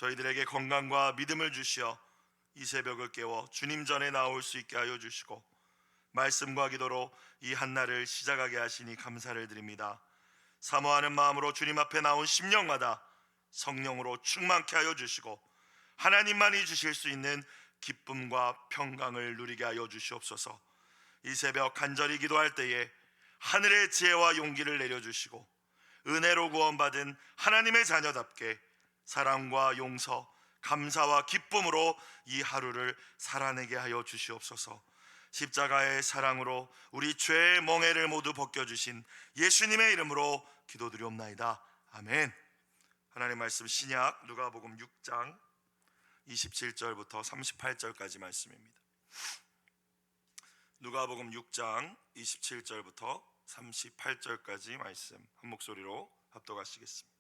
저희들에게 건강과 믿음을 주시어 이 새벽을 깨워 주님 전에 나올 수 있게 하여 주시고 말씀과 기도로 이 한날을 시작하게 하시니 감사를 드립니다. 사모하는 마음으로 주님 앞에 나온 심령마다 성령으로 충만케 하여 주시고 하나님만이 주실 수 있는 기쁨과 평강을 누리게 하여 주시옵소서. 이 새벽 간절히 기도할 때에 하늘의 지혜와 용기를 내려주시고 은혜로 구원받은 하나님의 자녀답게 사랑과 용서, 감사와 기쁨으로 이 하루를 살아내게 하여 주시옵소서. 십자가의 사랑으로 우리 죄의 멍에를 모두 벗겨주신 예수님의 이름으로 기도드리옵나이다. 아멘. 하나님 말씀 신약 누가복음 6장 27절부터 38절까지 말씀입니다. 누가복음 6장 27절부터 38절까지 말씀 한 목소리로 합독하시겠습니다.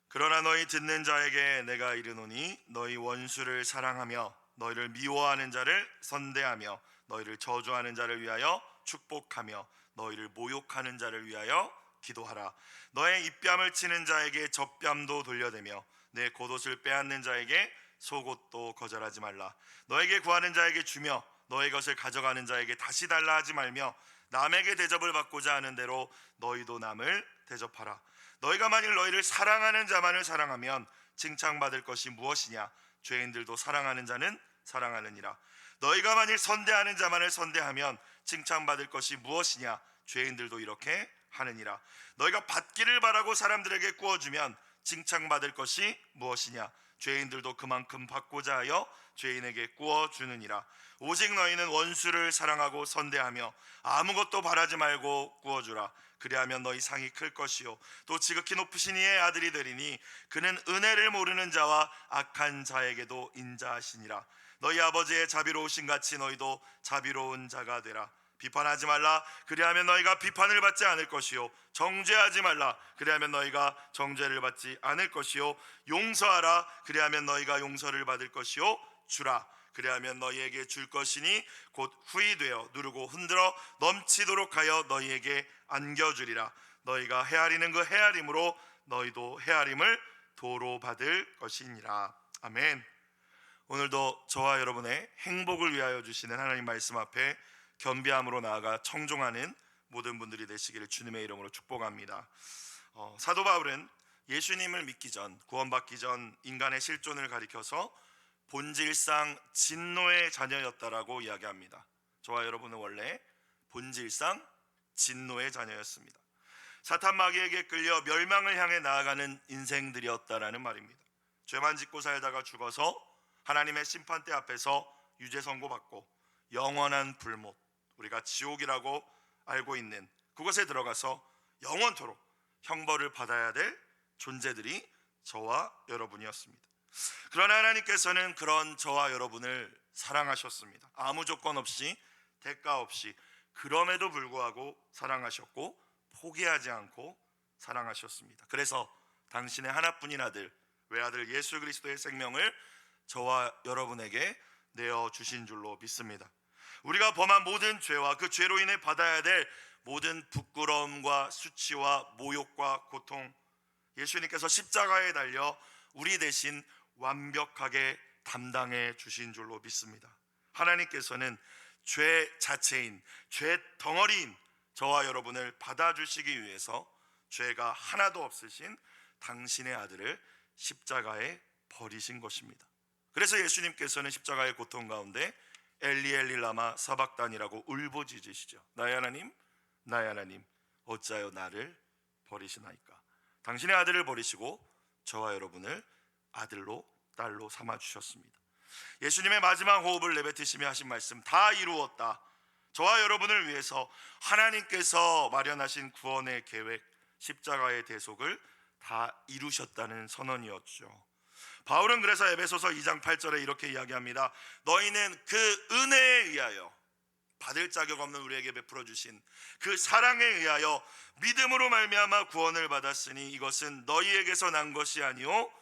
그러나 너희 듣는 자에게 내가 이르노니 너희 원수를 사랑하며 너희를 미워하는 자를 선대하며 너희를 저주하는 자를 위하여 축복하며 너희를 모욕하는 자를 위하여 기도하라. 너의 입뺨을 치는 자에게 젖뺨도 돌려대며 내 겉옷을 빼앗는 자에게 속옷도 거절하지 말라. 너에게 구하는 자에게 주며 너의 것을 가져가는 자에게 다시 달라 하지 말며 남에게 대접을 받고자 하는 대로 너희도 남을 대접하라. 너희가 만일 너희를 사랑하는 자만을 사랑하면 칭찬받을 것이 무엇이냐? 죄인들도 사랑하는 자는 사랑하느니라. 너희가 만일 선대하는 자만을 선대하면 칭찬받을 것이 무엇이냐? 죄인들도 이렇게 하느니라. 너희가 받기를 바라고 사람들에게 구워주면 칭찬받을 것이 무엇이냐? 죄인들도 그만큼 받고자 하여 죄인에게 구워주느니라. 오직 너희는 원수를 사랑하고 선대하며 아무것도 바라지 말고 구워주라. 그리하면 너희 상이 클 것이요 또 지극히 높으신 이의 아들이 되리니 그는 은혜를 모르는 자와 악한 자에게도 인자하시니라. 너희 아버지의 자비로우신 같이 너희도 자비로운 자가 되라. 비판하지 말라. 그리하면 너희가 비판을 받지 않을 것이요 정죄하지 말라. 그리하면 너희가 정죄를 받지 않을 것이요 용서하라. 그리하면 너희가 용서를 받을 것이요 주라. 그리하면 너희에게 줄 것이니 곧 후히 되어 누르고 흔들어 넘치도록 하여 너희에게 안겨주리라. 너희가 헤아리는 그 헤아림으로 너희도 헤아림을 도로 받을 것이니라. 아멘. 오늘도 저와 여러분의 행복을 위하여 주시는 하나님 말씀 앞에 겸비함으로 나아가 청종하는 모든 분들이 되시기를 주님의 이름으로 축복합니다. 사도 바울은 예수님을 믿기 전, 구원받기 전 인간의 실존을 가리켜서 본질상 진노의 자녀였다라고 이야기합니다. 저와 여러분은 원래 본질상 진노의 자녀였습니다. 사탄 마귀에게 끌려 멸망을 향해 나아가는 인생들이었다라는 말입니다. 죄만 짓고 살다가 죽어서 하나님의 심판대 앞에서 유죄 선고받고 영원한 불못, 우리가 지옥이라고 알고 있는 그곳에 들어가서 영원토록 형벌을 받아야 될 존재들이 저와 여러분이었습니다. 그러나 하나님께서는 그런 저와 여러분을 사랑하셨습니다. 아무 조건 없이, 대가 없이, 그럼에도 불구하고 사랑하셨고 포기하지 않고 사랑하셨습니다. 그래서 당신의 하나뿐인 아들, 외아들 예수 그리스도의 생명을 저와 여러분에게 내어주신 줄로 믿습니다. 우리가 범한 모든 죄와 그 죄로 인해 받아야 될 모든 부끄러움과 수치와 모욕과 고통, 예수님께서 십자가에 달려 우리 대신 완벽하게 담당해 주신 줄로 믿습니다. 하나님께서는 죄 자체인, 죄 덩어리인 저와 여러분을 받아주시기 위해서 죄가 하나도 없으신 당신의 아들을 십자가에 버리신 것입니다. 그래서 예수님께서는 십자가의 고통 가운데 엘리 엘리 라마 사박단이라고 울부짖으시죠. 나의 하나님, 나의 하나님, 어찌하여 나를 버리시나이까. 당신의 아들을 버리시고 저와 여러분을 아들로 딸로 삼아 주셨습니다. 예수님의 마지막 호흡을 내뱉으시며 하신 말씀, 다 이루었다. 저와 여러분을 위해서 하나님께서 마련하신 구원의 계획, 십자가의 대속을 다 이루셨다는 선언이었죠. 바울은 그래서 에베소서 2장 8절에 이렇게 이야기합니다. 너희는 그 은혜에 의하여, 받을 자격 없는 우리에게 베풀어 주신 그 사랑에 의하여 믿음으로 말미암아 구원을 받았으니 이것은 너희에게서 난 것이 아니오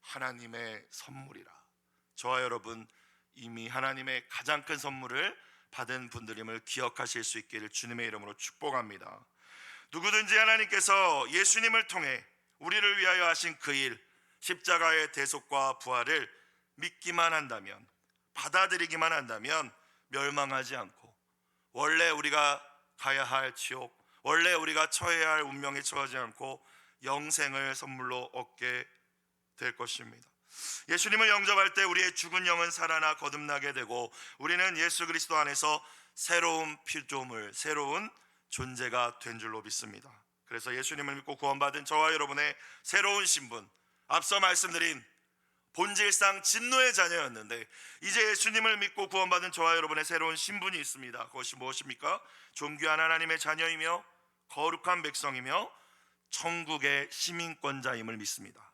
하나님의 선물이라. 저와 여러분 이미 하나님의 가장 큰 선물을 받은 분들임을 기억하실 수 있기를 주님의 이름으로 축복합니다. 누구든지 하나님께서 예수님을 통해 우리를 위하여 하신 그 일, 십자가의 대속과 부활을 믿기만 한다면, 받아들이기만 한다면 멸망하지 않고 원래 우리가 가야 할 지옥, 원래 우리가 처해야 할 운명에 처하지 않고 영생을 선물로 얻게 될 것입니다. 예수님을 영접할 때 우리의 죽은 영은 살아나 거듭나게 되고 우리는 예수 그리스도 안에서 새로운 피조물, 새로운 존재가 된 줄로 믿습니다. 그래서 예수님을 믿고 구원받은 저와 여러분의 새로운 신분, 앞서 말씀드린 본질상 진노의 자녀였는데 이제 예수님을 믿고 구원받은 저와 여러분의 새로운 신분이 있습니다. 그것이 무엇입니까? 존귀한 하나님의 자녀이며 거룩한 백성이며 천국의 시민권자임을 믿습니다.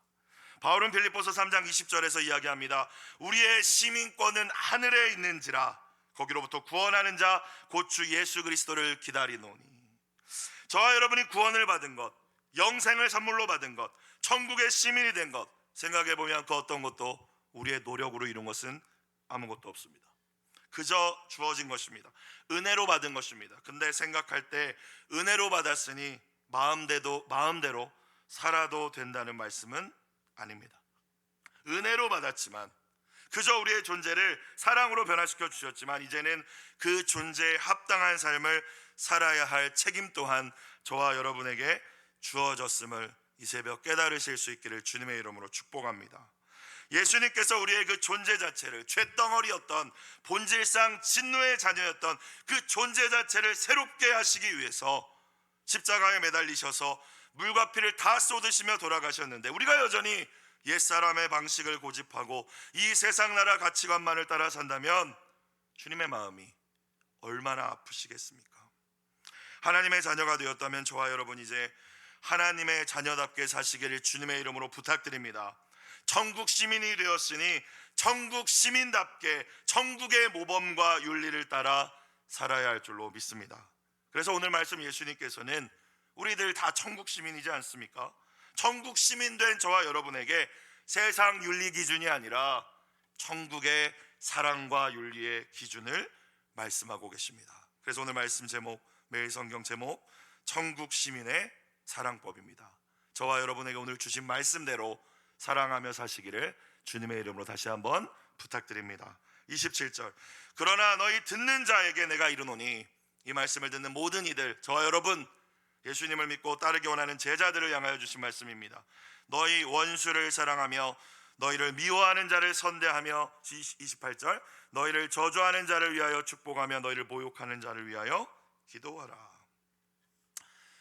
바울은 빌립보서 3장 20절에서 이야기합니다. 우리의 시민권은 하늘에 있는지라 거기로부터 구원하는 자 곧 주 예수 그리스도를 기다리노니. 저와 여러분이 구원을 받은 것, 영생을 선물로 받은 것, 천국의 시민이 된 것, 생각해보면 그 어떤 것도 우리의 노력으로 이룬 것은 아무것도 없습니다. 그저 주어진 것입니다. 은혜로 받은 것입니다. 근데 생각할 때 은혜로 받았으니 마음대로 살아도 된다는 말씀은 아닙니다. 은혜로 받았지만 그저 우리의 존재를 사랑으로 변화시켜 주셨지만 이제는 그 존재에 합당한 삶을 살아야 할 책임 또한 저와 여러분에게 주어졌음을 이 새벽 깨달으실 수 있기를 주님의 이름으로 축복합니다. 예수님께서 우리의 그 존재 자체를, 쇳덩어리였던 본질상 진노의 자녀였던 그 존재 자체를 새롭게 하시기 위해서 십자가에 매달리셔서 물과 피를 다 쏟으시며 돌아가셨는데 우리가 여전히 옛사람의 방식을 고집하고 이 세상 나라 가치관만을 따라 산다면 주님의 마음이 얼마나 아프시겠습니까? 하나님의 자녀가 되었다면 저와 여러분 이제 하나님의 자녀답게 사시기를 주님의 이름으로 부탁드립니다. 천국 시민이 되었으니 천국 시민답게 천국의 모범과 윤리를 따라 살아야 할 줄로 믿습니다. 그래서 오늘 말씀 예수님께서는 우리들 다 천국 시민이지 않습니까? 천국 시민 된 저와 여러분에게 세상 윤리 기준이 아니라 천국의 사랑과 윤리의 기준을 말씀하고 계십니다. 그래서 오늘 말씀 제목, 매일 성경 제목, 천국 시민의 사랑법입니다. 저와 여러분에게 오늘 주신 말씀대로 사랑하며 사시기를 주님의 이름으로 다시 한번 부탁드립니다. 27절, 그러나 너희 듣는 자에게 내가 이르노니, 이 말씀을 듣는 모든 이들, 저와 여러분, 예수님을 믿고 따르기 원하는 제자들을 향하여 주신 말씀입니다. 너희 원수를 사랑하며 너희를 미워하는 자를 선대하며, 28절, 너희를 저주하는 자를 위하여 축복하며 너희를 모욕하는 자를 위하여 기도하라.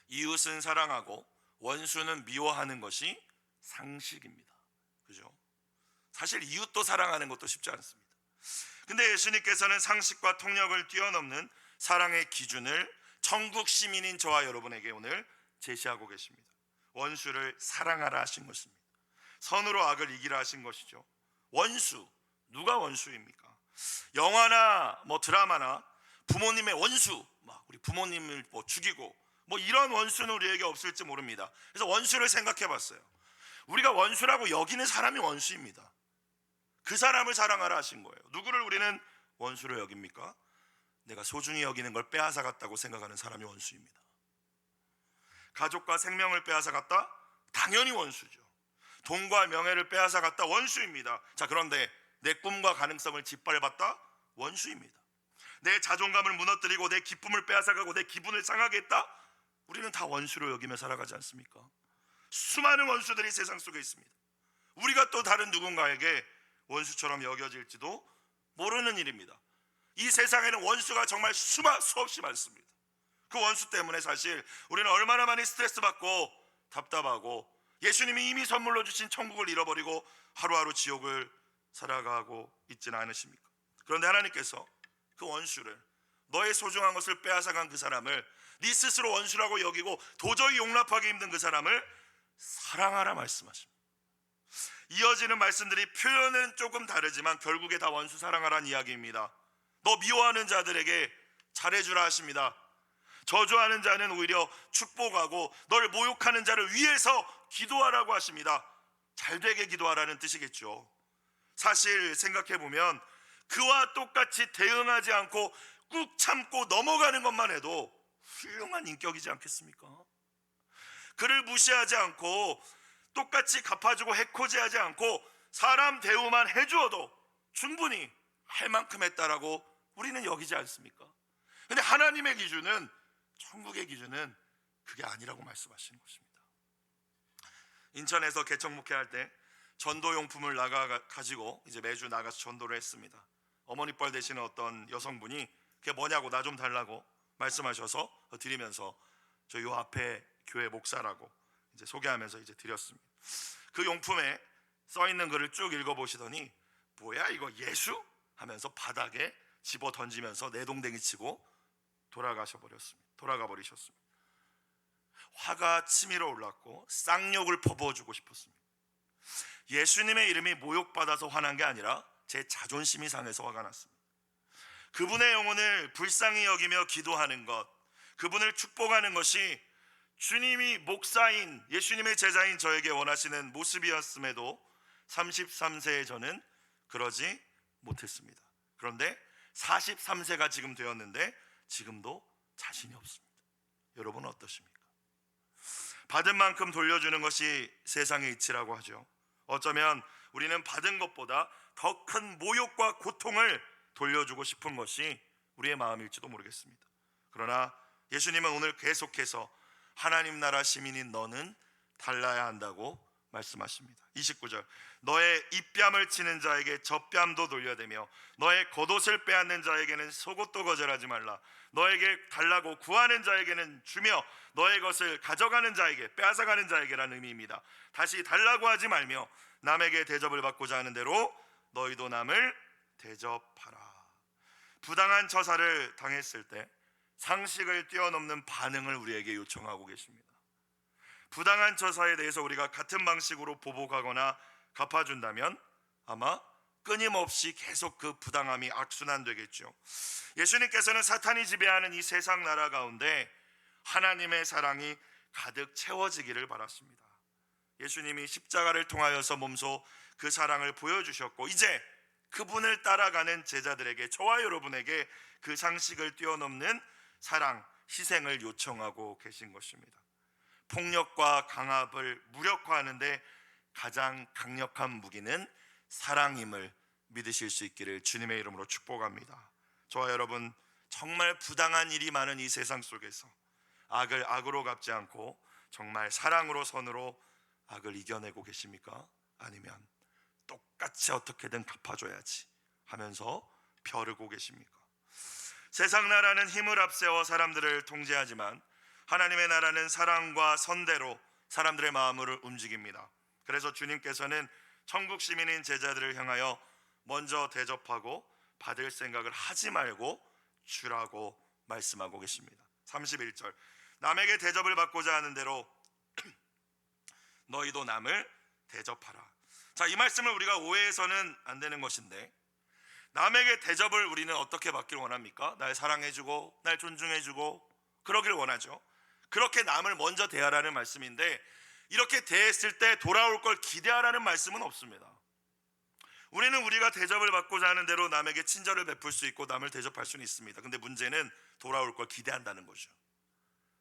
이웃은 사랑하고 원수는 미워하는 것이 상식입니다. 그죠? 사실 이웃도 사랑하는 것도 쉽지 않습니다. 근데 예수님께서는 상식과 통력을 뛰어넘는 사랑의 기준을 천국 시민인 저와 여러분에게 오늘 제시하고 계십니다. 원수를 사랑하라 하신 것입니다. 선으로 악을 이기라 하신 것이죠. 원수, 누가 원수입니까? 영화나 드라마나 부모님의 원수, 우리 부모님을 죽이고 이런 원수는 우리에게 없을지 모릅니다. 그래서 원수를 생각해 봤어요. 우리가 원수라고 여기는 사람이 원수입니다. 그 사람을 사랑하라 하신 거예요. 누구를 우리는 원수로 여깁니까? 내가 소중히 여기는 걸 빼앗아갔다고 생각하는 사람이 원수입니다. 가족과 생명을 빼앗아갔다? 당연히 원수죠. 돈과 명예를 빼앗아갔다? 원수입니다. 자, 그런데 내 꿈과 가능성을 짓밟았다? 원수입니다. 내 자존감을 무너뜨리고 내 기쁨을 빼앗아가고 내 기분을 상하게 했다? 우리는 다 원수로 여기며 살아가지 않습니까? 수많은 원수들이 세상 속에 있습니다. 우리가 또 다른 누군가에게 원수처럼 여겨질지도 모르는 일입니다. 이 세상에는 원수가 정말 수없이 많습니다. 그 원수 때문에 사실 우리는 얼마나 많이 스트레스 받고 답답하고 예수님이 이미 선물로 주신 천국을 잃어버리고 하루하루 지옥을 살아가고 있지는 않으십니까? 그런데 하나님께서 그 원수를, 너의 소중한 것을 빼앗아간 그 사람을, 네 스스로 원수라고 여기고 도저히 용납하기 힘든 그 사람을 사랑하라 말씀하십니다. 이어지는 말씀들이 표현은 조금 다르지만 결국에 다 원수 사랑하라는 이야기입니다. 너 미워하는 자들에게 잘해주라 하십니다. 저주하는 자는 오히려 축복하고 너를 모욕하는 자를 위해서 기도하라고 하십니다. 잘되게 기도하라는 뜻이겠죠. 사실 생각해보면 그와 똑같이 대응하지 않고 꾹 참고 넘어가는 것만 해도 훌륭한 인격이지 않겠습니까? 그를 무시하지 않고 똑같이 갚아주고 해코지하지 않고 사람 대우만 해주어도 충분히 할 만큼 했다라고 우리는 여기지 않습니까? 근데 하나님의 기준은, 천국의 기준은 그게 아니라고 말씀하시는 것입니다. 인천에서 개척 목회할 때 전도용품을 가지고 이제 매주 나가서 전도를 했습니다. 어머니 뻘 되시는 어떤 여성분이 그게 뭐냐고 나 좀 달라고 말씀하셔서 드리면서 저 요 앞에 교회 목사라고 이제 소개하면서 이제 드렸습니다. 그 용품에 써 있는 글을 쭉 읽어보시더니 뭐야 이거 예수? 하면서 바닥에 집어 던지면서 내동댕이 치고 돌아가 버리셨습니다. 화가 치밀어 올랐고 쌍욕을 퍼부어주고 싶었습니다. 예수님의 이름이 모욕받아서 화난 게 아니라 제 자존심이 상해서 화가 났습니다. 그분의 영혼을 불쌍히 여기며 기도하는 것, 그분을 축복하는 것이 주님이 목사인 예수님의 제자인 저에게 원하시는 모습이었음에도 33세의 저는 그러지 못했습니다. 그런데 43세가 지금 되었는데 지금도 자신이 없습니다. 여러분은 어떠십니까? 받은 만큼 돌려주는 것이 세상의 이치라고 하죠. 어쩌면 우리는 받은 것보다 더 큰 모욕과 고통을 돌려주고 싶은 것이 우리의 마음일지도 모르겠습니다. 그러나 예수님은 오늘 계속해서 하나님 나라 시민인 너는 달라야 한다고 말씀하십니다. 29절, 너의 입뺨을 치는 자에게 젖뺨도 돌려대며 너의 겉옷을 빼앗는 자에게는 속옷도 거절하지 말라. 너에게 달라고 구하는 자에게는 주며 너의 것을 가져가는 자에게, 빼앗아가는 자에게라는 의미입니다. 다시 달라고 하지 말며 남에게 대접을 받고자 하는 대로 너희도 남을 대접하라. 부당한 처사를 당했을 때 상식을 뛰어넘는 반응을 우리에게 요청하고 계십니다. 부당한 처사에 대해서 우리가 같은 방식으로 보복하거나 갚아준다면 아마 끊임없이 계속 그 부당함이 악순환되겠죠. 예수님께서는 사탄이 지배하는 이 세상 나라 가운데 하나님의 사랑이 가득 채워지기를 바랐습니다. 예수님이 십자가를 통하여서 몸소 그 사랑을 보여주셨고 이제 그분을 따라가는 제자들에게, 저와 여러분에게 그 상식을 뛰어넘는 사랑, 희생을 요청하고 계신 것입니다. 폭력과 강압을 무력화하는 데 가장 강력한 무기는 사랑임을 믿으실 수 있기를 주님의 이름으로 축복합니다. 저와 여러분, 정말 부당한 일이 많은 이 세상 속에서 악을 악으로 갚지 않고 정말 사랑으로, 선으로 악을 이겨내고 계십니까? 아니면 똑같이 어떻게든 갚아줘야지 하면서 벼르고 계십니까? 세상 나라는 힘을 앞세워 사람들을 통제하지만 하나님의 나라는 사랑과 선대로 사람들의 마음을 움직입니다. 그래서 주님께서는 천국 시민인 제자들을 향하여 먼저 대접하고 받을 생각을 하지 말고 주라고 말씀하고 계십니다. 31절, 남에게 대접을 받고자 하는 대로 너희도 남을 대접하라. 자, 이 말씀을 우리가 오해해서는 안 되는 것인데, 남에게 대접을 우리는 어떻게 받기를 원합니까? 날 사랑해주고 날 존중해주고 그러기를 원하죠. 그렇게 남을 먼저 대하라는 말씀인데, 이렇게 대했을 때 돌아올 걸 기대하라는 말씀은 없습니다. 우리는 우리가 대접을 받고자 하는 대로 남에게 친절을 베풀 수 있고 남을 대접할 수는 있습니다. 근데 문제는 돌아올 걸 기대한다는 거죠.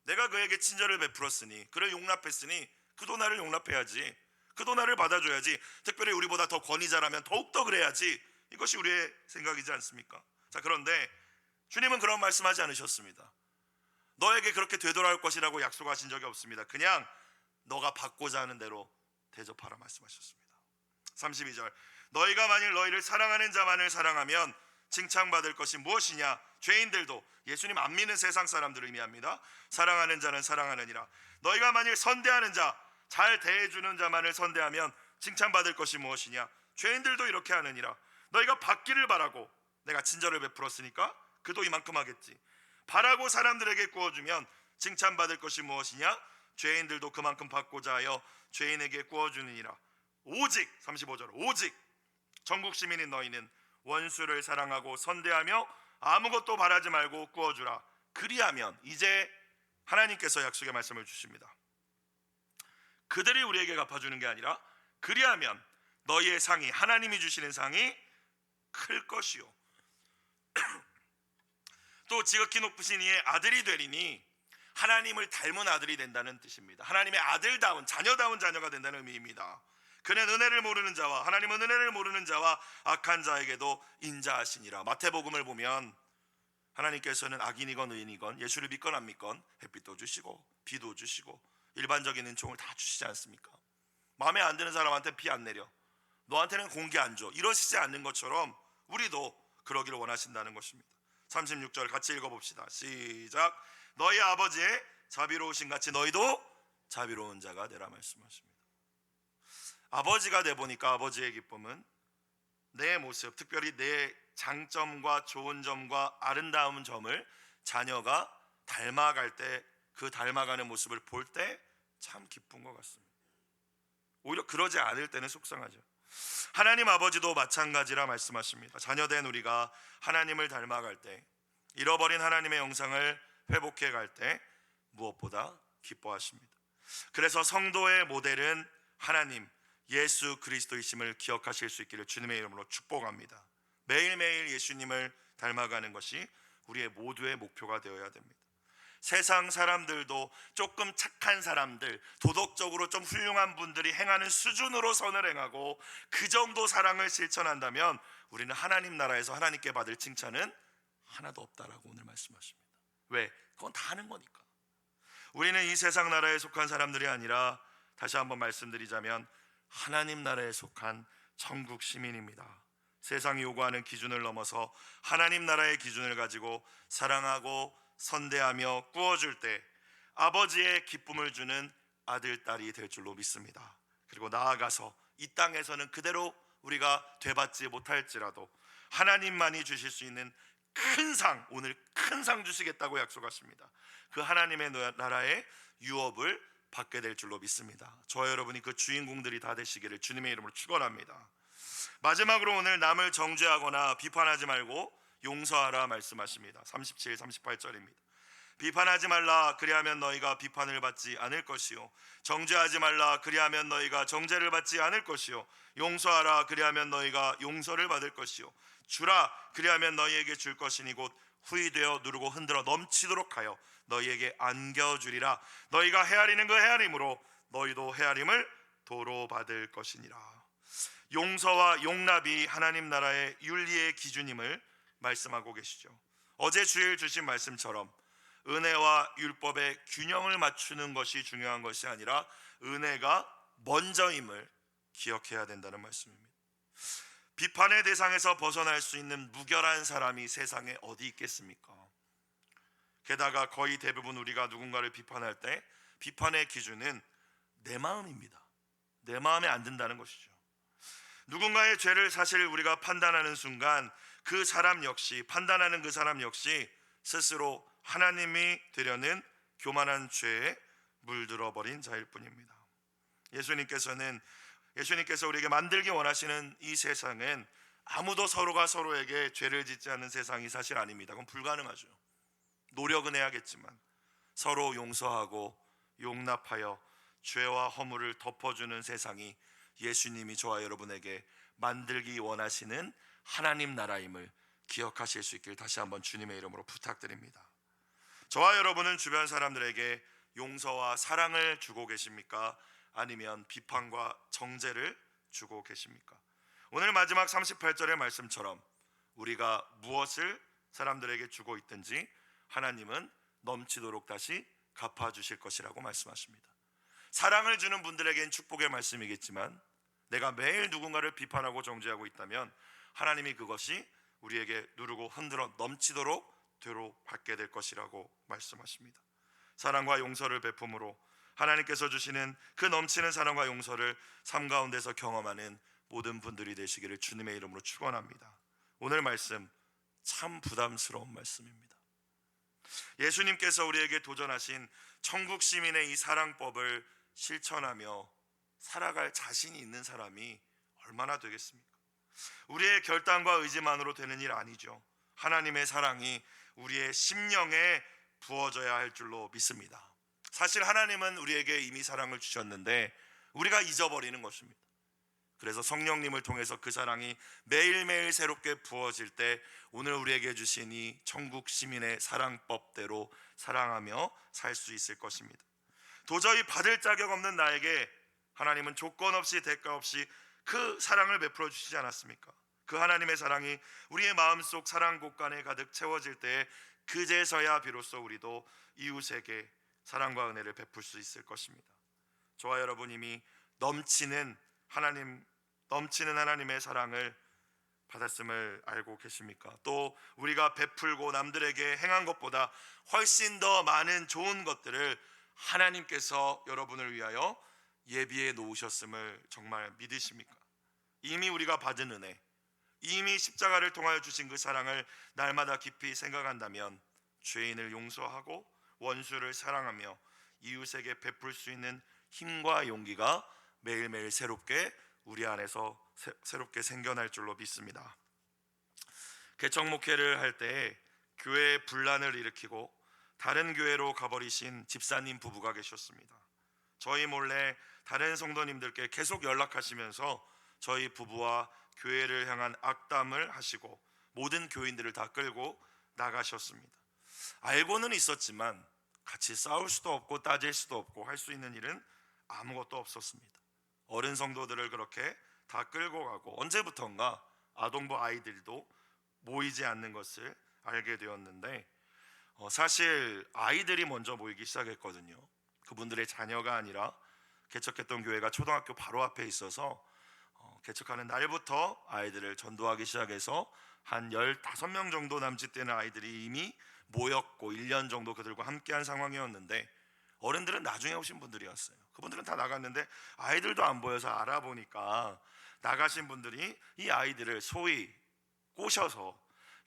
내가 그에게 친절을 베풀었으니, 그를 용납했으니 그도 나를 용납해야지, 그도 나를 받아줘야지, 특별히 우리보다 더 권위자라면 더욱더 그래야지, 이것이 우리의 생각이지 않습니까? 자, 그런데 주님은 그런 말씀하지 않으셨습니다. 너에게 그렇게 되돌아올 것이라고 약속하신 적이 없습니다. 그냥 너가 받고자 하는 대로 대접하라 말씀하셨습니다. 32절, 너희가 만일 너희를 사랑하는 자만을 사랑하면 칭찬받을 것이 무엇이냐? 죄인들도, 예수님 안 믿는 세상 사람들을 의미합니다. 사랑하는 자는 사랑하느니라. 너희가 만일 선대하는 자, 잘 대해주는 자만을 선대하면 칭찬받을 것이 무엇이냐? 죄인들도 이렇게 하느니라. 너희가 받기를 바라고, 내가 친절을 베풀었으니까 그도 이만큼 하겠지. 바라고 사람들에게 구워주면 칭찬받을 것이 무엇이냐? 죄인들도 그만큼 받고자 하여 죄인에게 구워주느니라. 오직, 35절, 오직 천국 시민인 너희는 원수를 사랑하고 선대하며 아무것도 바라지 말고 구워주라. 그리하면, 이제 하나님께서 약속의 말씀을 주십니다. 그들이 우리에게 갚아주는 게 아니라 그리하면 너희의 상이, 하나님이 주시는 상이 클 것이요 또 지극히 높으신 이의 아들이 되리니 하나님을 닮은 아들이 된다는 뜻입니다. 하나님의 아들다운 자녀다운 자녀가 된다는 의미입니다. 그는 은혜를 모르는 자와 하나님은 은혜를 모르는 자와 악한 자에게도 인자하시니라. 마태복음을 보면 하나님께서는 악인이건 의인이건 예수를 믿건 안 믿건 햇빛도 주시고 비도 주시고 일반적인 은총을 다 주시지 않습니까? 마음에 안 드는 사람한테 비 안 내려, 너한테는 공기 안 줘, 이러시지 않는 것처럼 우리도 그러기를 원하신다는 것입니다. 36절 같이 읽어봅시다. 시작. 너희 아버지의 자비로우신 같이 너희도 자비로운 자가 되라 말씀하십니다. 아버지가 돼 보니까 아버지의 기쁨은 내 모습, 특별히 내 장점과 좋은 점과 아름다운 점을 자녀가 닮아갈 때, 그 닮아가는 모습을 볼 때 참 기쁜 것 같습니다. 오히려 그러지 않을 때는 속상하죠. 하나님 아버지도 마찬가지라 말씀하십니다. 자녀된 우리가 하나님을 닮아갈 때, 잃어버린 하나님의 영상을 회복해 갈 때 무엇보다 기뻐하십니다. 그래서 성도의 모델은 하나님 예수 그리스도이심을 기억하실 수 있기를 주님의 이름으로 축복합니다. 매일매일 예수님을 닮아가는 것이 우리의 모두의 목표가 되어야 됩니다. 세상 사람들도 조금 착한 사람들, 도덕적으로 좀 훌륭한 분들이 행하는 수준으로 선을 행하고 그 정도 사랑을 실천한다면 우리는 하나님 나라에서 하나님께 받을 칭찬은 하나도 없다라고 오늘 말씀하십니다. 왜? 그건 다 하는 거니까. 우리는 이 세상 나라에 속한 사람들이 아니라, 다시 한번 말씀드리자면 하나님 나라에 속한 천국 시민입니다. 세상이 요구하는 기준을 넘어서 하나님 나라의 기준을 가지고 사랑하고 선대하며 꾸어줄 때 아버지의 기쁨을 주는 아들, 딸이 될 줄로 믿습니다. 그리고 나아가서 이 땅에서는 그대로 우리가 되받지 못할지라도 하나님만이 주실 수 있는 큰 상, 오늘 큰 상 주시겠다고 약속하십니다. 그 하나님의 나라의 유업을 받게 될 줄로 믿습니다. 저와 여러분이 그 주인공들이 다 되시기를 주님의 이름으로 축원합니다. 마지막으로 오늘 남을 정죄하거나 비판하지 말고 용서하라 말씀하십니다. 37, 38절입니다. 비판하지 말라, 그리하면 너희가 비판을 받지 않을 것이요, 정죄하지 말라, 그리하면 너희가 정죄를 받지 않을 것이요, 용서하라, 그리하면 너희가 용서를 받을 것이요, 주라, 그리하면 너희에게 줄 것이니 곧 후이되어 누르고 흔들어 넘치도록 하여 너희에게 안겨주리라. 너희가 헤아리는 그 헤아림으로 너희도 헤아림을 도로 받을 것이니라. 용서와 용납이 하나님 나라의 윤리의 기준임을 말씀하고 계시죠. 어제 주일 주신 말씀처럼 은혜와 율법의 균형을 맞추는 것이 중요한 것이 아니라 은혜가 먼저임을 기억해야 된다는 말씀입니다. 비판의 대상에서 벗어날 수 있는 무결한 사람이 세상에 어디 있겠습니까? 게다가 거의 대부분 우리가 누군가를 비판할 때 비판의 기준은 내 마음입니다. 내 마음에 안 든다는 것이죠. 누군가의 죄를 사실 우리가 판단하는 순간 그 사람 역시, 판단하는 그 사람 역시 스스로 하나님이 되려는 교만한 죄에 물들어 버린 자일 뿐입니다. 예수님께서 우리에게 만들기 원하시는 이 세상은 아무도 서로가 서로에게 죄를 짓지 않는 세상이 사실 아닙니다. 그건 불가능하죠. 노력은 해야겠지만 서로 용서하고 용납하여 죄와 허물을 덮어주는 세상이 예수님이 저와 여러분에게 만들기 원하시는 하나님 나라임을 기억하실 수 있길 다시 한번 주님의 이름으로 부탁드립니다. 저와 여러분은 주변 사람들에게 용서와 사랑을 주고 계십니까? 아니면 비판과 정죄를 주고 계십니까? 오늘 마지막 38절의 말씀처럼 우리가 무엇을 사람들에게 주고 있든지 하나님은 넘치도록 다시 갚아주실 것이라고 말씀하십니다. 사랑을 주는 분들에겐 축복의 말씀이겠지만 내가 매일 누군가를 비판하고 정죄하고 있다면 하나님이 그것이 우리에게 누르고 흔들어 넘치도록 되로 받게 될 것이라고 말씀하십니다. 사랑과 용서를 베품으로 하나님께서 주시는 그 넘치는 사랑과 용서를 삶 가운데서 경험하는 모든 분들이 되시기를 주님의 이름으로 축원합니다. 오늘 말씀 참 부담스러운 말씀입니다. 예수님께서 우리에게 도전하신 천국 시민의 이 사랑법을 실천하며 살아갈 자신이 있는 사람이 얼마나 되겠습니까? 우리의 결단과 의지만으로 되는 일 아니죠. 하나님의 사랑이 우리의 심령에 부어져야 할 줄로 믿습니다. 사실 하나님은 우리에게 이미 사랑을 주셨는데 우리가 잊어버리는 것입니다. 그래서 성령님을 통해서 그 사랑이 매일매일 새롭게 부어질 때 오늘 우리에게 주신 이 천국 시민의 사랑법대로 사랑하며 살 수 있을 것입니다. 도저히 받을 자격 없는 나에게 하나님은 조건 없이 대가 없이 그 사랑을 베풀어 주시지 않았습니까? 그 하나님의 사랑이 우리의 마음속 사랑 곳간에 가득 채워질 때에 그제서야 비로소 우리도 이웃에게 사랑과 은혜를 베풀 수 있을 것입니다. 저와 여러분 이미 넘치는 하나님의 사랑을 받았음을 알고 계십니까? 또 우리가 베풀고 남들에게 행한 것보다 훨씬 더 많은 좋은 것들을 하나님께서 여러분을 위하여 예비해 놓으셨음을 정말 믿으십니까? 이미 우리가 받은 은혜, 이미 십자가를 통하여 주신 그 사랑을 날마다 깊이 생각한다면 죄인을 용서하고 원수를 사랑하며 이웃에게 베풀 수 있는 힘과 용기가 매일매일 새롭게 우리 안에서 새롭게 생겨날 줄로 믿습니다. 개척 목회를 할 때 교회에 분란을 일으키고 다른 교회로 가버리신 집사님 부부가 계셨습니다. 저희 몰래 다른 성도님들께 계속 연락하시면서 저희 부부와 교회를 향한 악담을 하시고 모든 교인들을 다 끌고 나가셨습니다. 알고는 있었지만 같이 싸울 수도 없고 따질 수도 없고 할 수 있는 일은 아무것도 없었습니다. 어른 성도들을 그렇게 다 끌고 가고 언제부턴가 아동부 아이들도 모이지 않는 것을 알게 되었는데 사실 아이들이 먼저 모이기 시작했거든요. 그분들의 자녀가 아니라 개척했던 교회가 초등학교 바로 앞에 있어서 개척하는 날부터 아이들을 전도하기 시작해서 한 15명 정도 남짓되는 아이들이 이미 모였고 1년 정도 그들과 함께한 상황이었는데 어른들은 나중에 오신 분들이었어요. 그분들은 다 나갔는데 아이들도 안 보여서 알아보니까 나가신 분들이 이 아이들을 소위 꼬셔서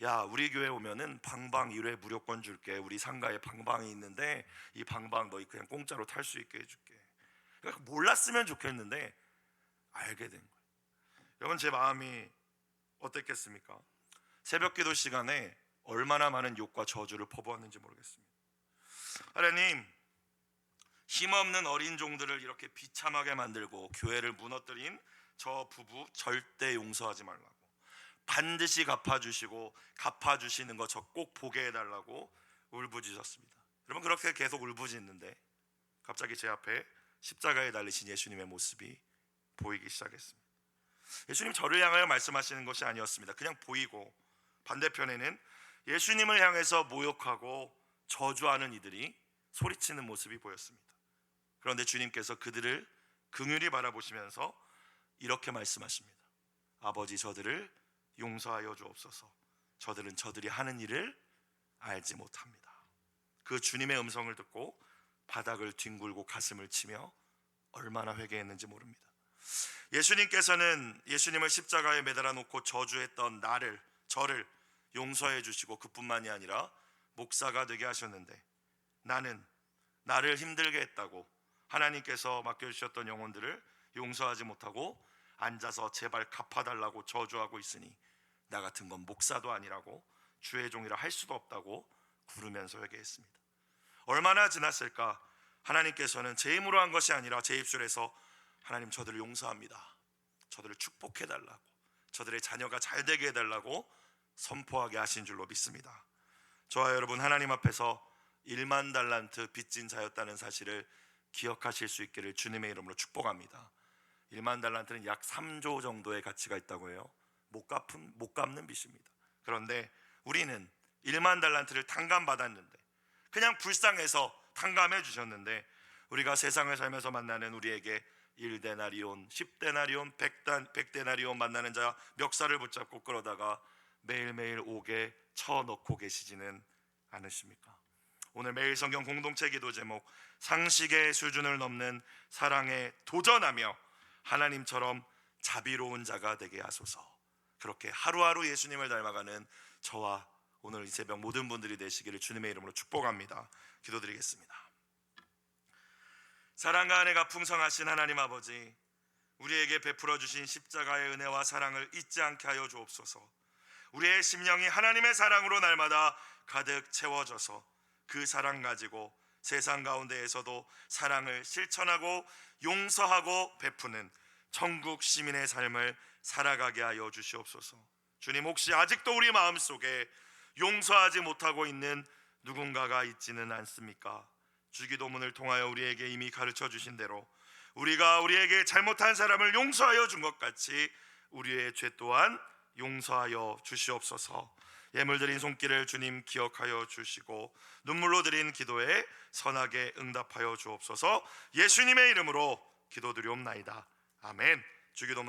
야 우리 교회 오면은 방방 1회 무료권 줄게. 우리 상가에 방방이 있는데 이 방방 너희 그냥 공짜로 탈 수 있게 해줄게. 그러니까 몰랐으면 좋겠는데 알게 된 거예요. 여러분 제 마음이 어땠겠습니까? 새벽 기도 시간에 얼마나 많은 욕과 저주를 퍼부었는지 모르겠습니다. 하나님, 힘없는 어린 종들을 이렇게 비참하게 만들고 교회를 무너뜨린 저 부부 절대 용서하지 말라고, 반드시 갚아주시고 갚아주시는 거 저 꼭 보게 해달라고 울부짖었습니다. 여러분 그렇게 계속 울부짖는데 갑자기 제 앞에 십자가에 달리신 예수님의 모습이 보이기 시작했습니다. 예수님 저를 향하여 말씀하시는 것이 아니었습니다. 그냥 보이고 반대편에는 예수님을 향해서 모욕하고 저주하는 이들이 소리치는 모습이 보였습니다. 그런데 주님께서 그들을 긍휼히 바라보시면서 이렇게 말씀하십니다. 아버지 저들을 용서하여 주옵소서. 저들은 저들이 하는 일을 알지 못합니다. 그 주님의 음성을 듣고 바닥을 뒹굴고 가슴을 치며 얼마나 회개했는지 모릅니다. 예수님께서는 예수님을 십자가에 매달아 놓고 저주했던 저를 용서해 주시고 그뿐만이 아니라 목사가 되게 하셨는데 나를 힘들게 했다고 하나님께서 맡겨주셨던 영혼들을 용서하지 못하고 앉아서 제발 갚아달라고 저주하고 있으니 나 같은 건 목사도 아니라고 주의 종이라 할 수도 없다고 구르면서 회개했습니다. 얼마나 지났을까? 하나님께서는 제 힘으로 한 것이 아니라 제 입술에서 하나님 저들을 용서합니다, 저들을 축복해달라고, 저들의 자녀가 잘 되게 해달라고 선포하게 하신 줄로 믿습니다. 저와 여러분 하나님 앞에서 1만 달란트 빚진 자였다는 사실을 기억하실 수 있기를 주님의 이름으로 축복합니다. 1만 달란트는 약 3조 정도의 가치가 있다고 해요. 못 갚는 빚입니다. 그런데 우리는 1만 달란트를 탕감받았는데 그냥 불쌍해서 탕감해 주셨는데 우리가 세상을 살면서 만나는 우리에게 1데나리온, 10데나리온, 100데나리온 만나는 자 멱살을 붙잡고 끌어다가 매일매일 옥에 쳐넣고 계시지는 않으십니까? 오늘 매일 성경 공동체 기도 제목, 상식의 수준을 넘는 사랑에 도전하며 하나님처럼 자비로운 자가 되게 하소서. 그렇게 하루하루 예수님을 닮아가는 저와 오늘 이 새벽 모든 분들이 되시기를 주님의 이름으로 축복합니다. 기도드리겠습니다. 사랑과 은혜가 풍성하신 하나님 아버지, 우리에게 베풀어 주신 십자가의 은혜와 사랑을 잊지 않게 하여 주옵소서. 우리의 심령이 하나님의 사랑으로 날마다 가득 채워져서 그 사랑 가지고 세상 가운데에서도 사랑을 실천하고 용서하고 베푸는 천국 시민의 삶을 살아가게 하여 주시옵소서. 주님, 혹시 아직도 우리 마음속에 용서하지 못하고 있는 누군가가 있지는 않습니까? 주기도문을 통하여 우리에게 이미 가르쳐 주신 대로 우리가 우리에게 잘못한 사람을 용서하여 준 것 같이 우리의 죄 또한 용서하여 주시옵소서. 예물 드린 손길을 주님 기억하여 주시고 눈물로 드린 기도에 선하게 응답하여 주옵소서. 예수님의 이름으로 기도드리옵나이다. 아멘. 주기도문